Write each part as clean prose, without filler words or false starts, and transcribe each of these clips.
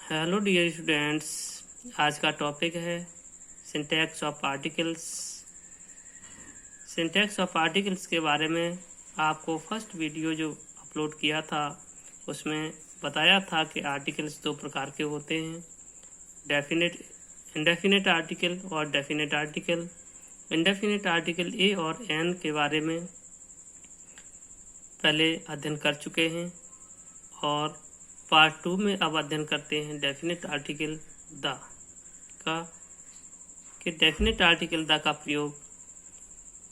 Hello dear students, आज का topic है syntax of articles. Syntax of articles के बारे में आपको फर्स्ट वीडियो जो अपलोड किया था उसमें बताया था कि आर्टिकल्स दो प्रकार के होते हैं, डेफिनेट इंडेफिनेट आर्टिकल और definite article. Indefinite article a और एन के बारे में पहले अध्ययन कर चुके हैं और पार्ट 2 में अब अध्ययन करते हैं डेफिनेट आर्टिकल द का, कि डेफिनेट आर्टिकल द का प्रयोग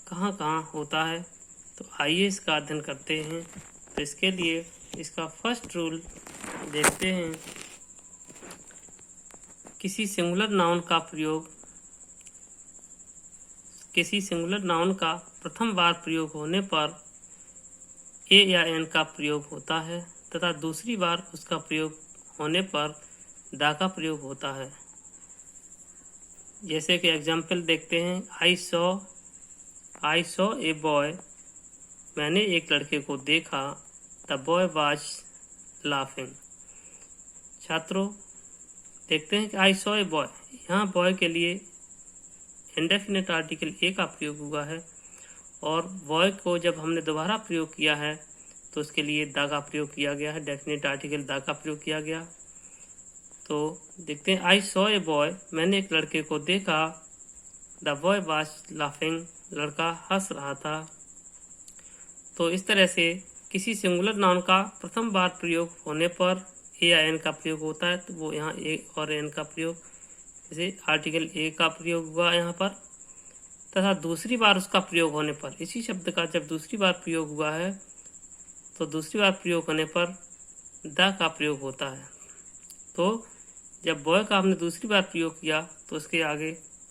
कहाँ कहाँ होता है। तो आइए इसका अध्ययन करते हैं। तो इसके लिए इसका फर्स्ट रूल देखते हैं। किसी सिंगुलर नाउन का प्रथम बार प्रयोग होने पर ए या एन का प्रयोग होता है तथा दूसरी बार उसका प्रयोग होने पर द का प्रयोग होता है। जैसे कि एग्जाम्पल देखते हैं, आई सॉ ए बॉय, मैंने एक लड़के को देखा। The boy was laughing. छात्रों देखते हैं कि आई सॉ ए बॉय, यहाँ बॉय के लिए इंडेफिनेट आर्टिकल ए का प्रयोग हुआ है और बॉय को जब हमने दोबारा प्रयोग किया है तो उसके लिए द का प्रयोग किया गया है, डेफिनेट आर्टिकल द का प्रयोग किया गया। तो देखते हैं, आई सॉ ए बॉय, मैंने एक लड़के को देखा। द बॉय वाज लाफिंग, लड़का हंस रहा था। तो इस तरह से किसी सिंगुलर नाउन का प्रथम बार प्रयोग होने पर ए या एन का प्रयोग होता है, तो वो यहाँ ए और एन का प्रयोग, जैसे आर्टिकल ए का प्रयोग हुआ यहाँ पर, तथा दूसरी बार उसका प्रयोग होने पर, इसी शब्द का जब दूसरी बार प्रयोग हुआ है तो दूसरी बार प्रयोग होने पर द का प्रयोग होता है। तो जब बॉय का हमने दूसरी बार प्रयोग किया तो उसके आगे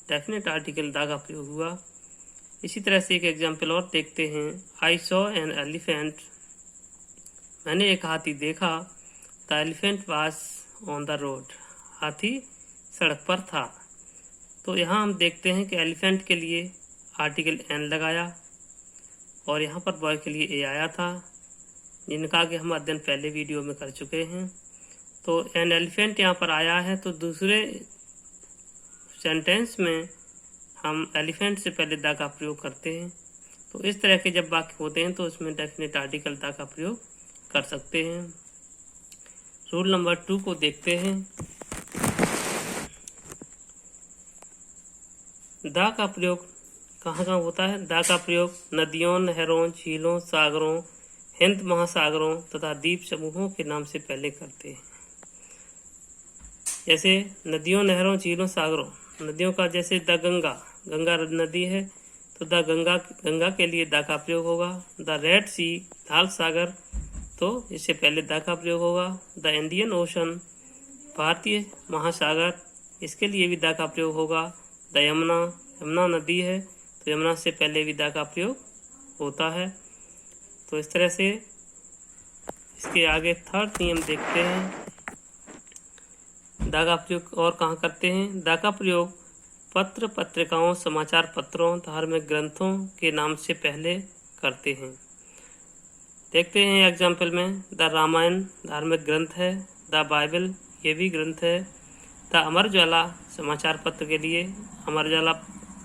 डेफिनेट आर्टिकल द का प्रयोग हुआ। इसी तरह से एक एग्जाम्पल और देखते हैं, आई सॉ एन एलिफेंट, मैंने एक हाथी देखा। The elephant was on the road, हाथी सड़क पर था। तो यहाँ हम देखते हैं कि एलिफेंट के लिए आर्टिकल एन लगाया और यहाँ पर बॉय के लिए ए आया था, जिनका आगे हम अध्ययन पहले वीडियो में कर चुके हैं। तो एन एलिफेंट यहाँ पर आया है, तो दूसरे सेंटेंस में हम एलिफेंट से पहले द का प्रयोग करते हैं। तो इस तरह के जब वाक्य होते हैं तो उसमें डेफिनेट आर्टिकल द का प्रयोग कर सकते हैं। रूल नंबर 2 को देखते हैं। द का प्रयोग कहाँ कहाँ होता है? द का प्रयोग नदियों, नहरों, झीलों, सागरों, हिंद महासागरों तथा द्वीप समूहों के नाम से पहले करते हैं। जैसे नदियों, नहरों, झीलों, सागरों। नदियों का जैसे द गंगा नदी है तो द गंगा के लिए द का प्रयोग होगा। द रेड सी, लाल सागर, तो इससे पहले द का प्रयोग होगा। द इंडियन ओशन, भारतीय महासागर, इसके लिए भी द का प्रयोग होगा। द यमुना नदी है तो यमुना से पहले भी द का प्रयोग होता है। तो इस तरह से इसके आगे थर्ड नियम देखते हैं। द का प्रयोग और कहाँ करते हैं? द का प्रयोग पत्र पत्रिकाओं, समाचार पत्रों, धार्मिक ग्रंथों के नाम से पहले करते हैं। देखते हैं एग्जाम्पल में, द रामायण धार्मिक ग्रंथ है। द बाइबल, ये भी ग्रंथ है। द अमर उजाला, समाचार पत्र के लिए अमर उजाला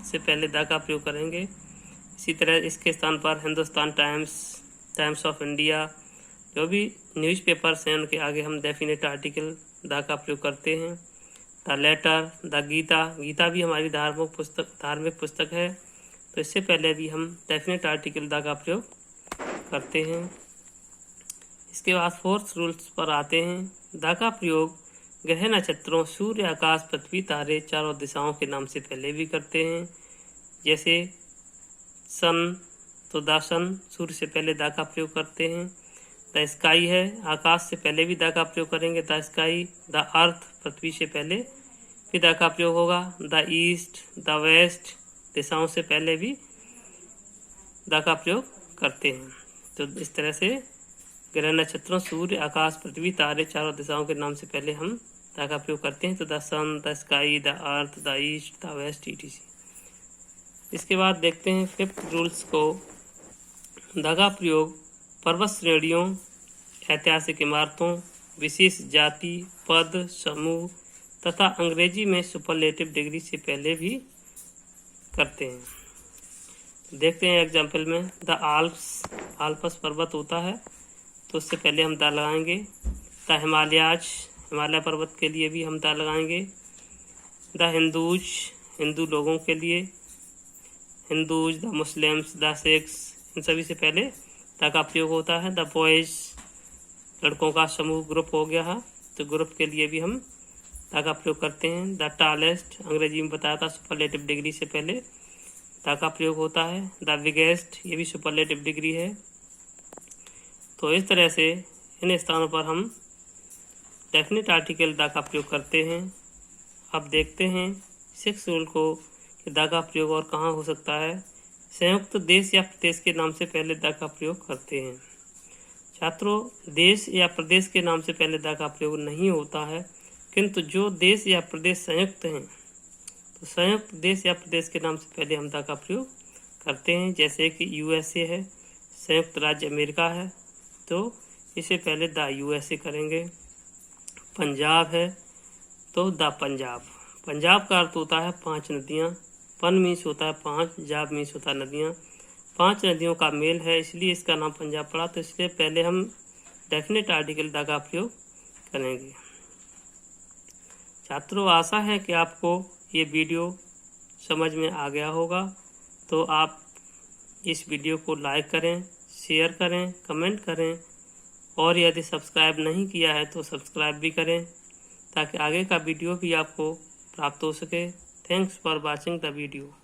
से पहले द का प्रयोग करेंगे। इसी तरह इसके स्थान पर हिंदुस्तान टाइम्स ऑफ इंडिया, जो भी न्यूज़पेपर्स हैं उनके आगे हम डेफिनेट आर्टिकल द का प्रयोग करते हैं। द लेटर, द गीता भी हमारी धार्मिक पुस्तक है, तो इससे पहले भी हम डेफिनेट आर्टिकल द का प्रयोग करते हैं। इसके बाद फोर्थ रूल्स पर आते हैं। द का प्रयोग ग्रह, नक्षत्रों, सूर्य, आकाश, पृथ्वी, तारे, चारों दिशाओं के नाम से पहले भी करते हैं। जैसे सन, तो द सन, सूर्य से पहले द का प्रयोग करते हैं। द स्काई है, आकाश से पहले भी द का प्रयोग करेंगे, द स्काई। द अर्थ, पृथ्वी से पहले भी द का प्रयोग होगा। द ईस्ट, द वेस्ट, दिशाओं से पहले भी द का प्रयोग करते हैं। तो इस तरह से ग्रह, नक्षत्रों, सूर्य, आकाश, पृथ्वी, तारे, चारों दिशाओं के नाम से पहले हम द का प्रयोग करते हैं। तो the sun, the sky, the earth, the east, the west, etc। इसके बाद देखते हैं फिफ्थ रूल्स को। द का प्रयोग पर्वत श्रेणियों, ऐतिहासिक इमारतों, विशेष जाति, पद, समूह तथा अंग्रेजी में सुपरलेटिव डिग्री से पहले भी करते हैं। देखते हैं एग्जाम्पल में, द आल्प्स पर्वत होता है तो उससे पहले हम द लगाएंगे। द हिमालयाज, हिमालय पर्वत के लिए भी हम द लगाएंगे। द हिंदूज, हिंदू लोगों के लिए, Hindus, the Muslims, the Sikhs, इन सभी से पहले द का प्रयोग होता है। द बॉयज, लड़कों का समूह, ग्रुप हो गया है तो ग्रुप के लिए भी हम द का प्रयोग करते हैं। द टालेस्ट, अंग्रेजी में बताया था सुपरलेटिव डिग्री से पहले द का प्रयोग होता है। द बिगेस्ट, ये भी सुपरलेटिव डिग्री है। तो इस तरह से इन स्थानों पर हम डेफिनेट आर्टिकल द का प्रयोग करते हैं। अब देखते हैं 6 रूल को कि द का प्रयोग और कहाँ हो सकता है। संयुक्त देश या प्रदेश के नाम से पहले द का प्रयोग करते हैं। छात्रों, देश या प्रदेश के नाम से पहले द का प्रयोग नहीं होता है, किंतु जो देश या प्रदेश संयुक्त हैं तो संयुक्त देश या प्रदेश के नाम से पहले हम द का प्रयोग करते हैं। जैसे कि यूएसए है, संयुक्त राज्य अमेरिका है तो इससे पहले द यूएसए करेंगे। पंजाब है तो द पंजाब। पंजाब का अर्थ होता है 5 नदियाँ। पन मीन्स होता है 5, जाब मीन्स होता है नदियाँ। 5 नदियों का मेल है इसलिए इसका नाम पंजाब पड़ा, तो इसलिए पहले हम डेफिनेट आर्टिकल द का प्रयोग करेंगे। छात्रों, आशा है कि आपको ये वीडियो समझ में आ गया होगा, तो आप इस वीडियो को लाइक करें, शेयर करें, कमेंट करें और यदि सब्सक्राइब नहीं किया है तो सब्सक्राइब भी करें ताकि आगे का वीडियो भी आपको प्राप्त हो सके। Thanks for watching the video.